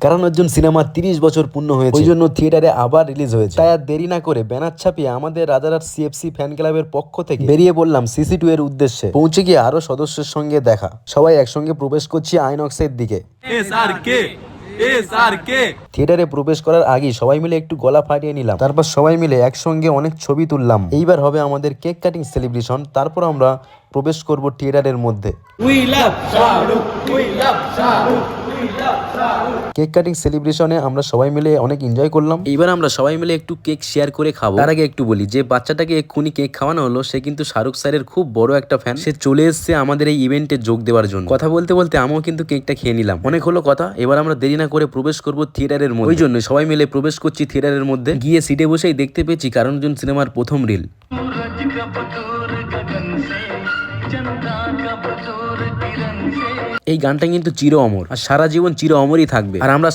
কারণ অর্জুন সিনেমা 30 বছর পূর্ণ হয়েছে, ওই জন্য থিয়েটারে আবার রিলিজ হয়েছে। তাই আর দেরি না করে ব্যানার ছাপিয়ে আমাদের রাজারহাট সিএফসি ফ্যান ক্লাবের পক্ষ থেকে বেরিয়ে পড়লাম সিসি2 এর উদ্দেশ্যে। পৌঁছে গিয়ে আরো সদস্যের সঙ্গে দেখা, সবাই একসঙ্গে প্রবেশ করছি আইনক্সের দিকে। থিয়েটারে প্রবেশ করার আগে সবাই মিলে একটু গলা ফাটিয়ে নিলাম, তারপর সবাই মিলে একসঙ্গে অনেক ছবি তুললাম। এইবার হবে আমাদের কেক কাটিং সেলিব্রেশন, তারপর আমরা প্রবেশ করব থিয়েটারের মধ্যে। কেক কাটিং সেলিব্রেশনে আমরা সবাই মিলে অনেক এনজয় করলাম। এইবার আমরা সবাই মিলে একটু কেক শেয়ার করে খাবো। তার আগে একটু বলি, যে বাচ্চাটাকে এক্ষুনি কেক খাওয়ানো হলো সে কিন্তু শাহরুখ স্যারের খুব বড় একটা ফ্যান। সে চলে এসেছে আমাদের এই ইভেন্টে যোগ দেওয়ার জন্য। কথা বলতে বলতে আমিও কিন্তু কেকটা খেয়ে নিলাম। অনেক হলো কথা, এবার আমরা দেরি না করে প্রবেশ করব থিয়েটারের মধ্যে। ওই জন্য সবাই মিলে প্রবেশ করছি থিয়েটারের মধ্যে। গিয়ে সিটে বসেই দেখতে পেয়েছি কারণ অর্জুন সিনেমার প্রথম রিল। এই গানটা কিন্তু চির অমর, আর সারা জীবন চির অমরই থাকবে। আর আমরা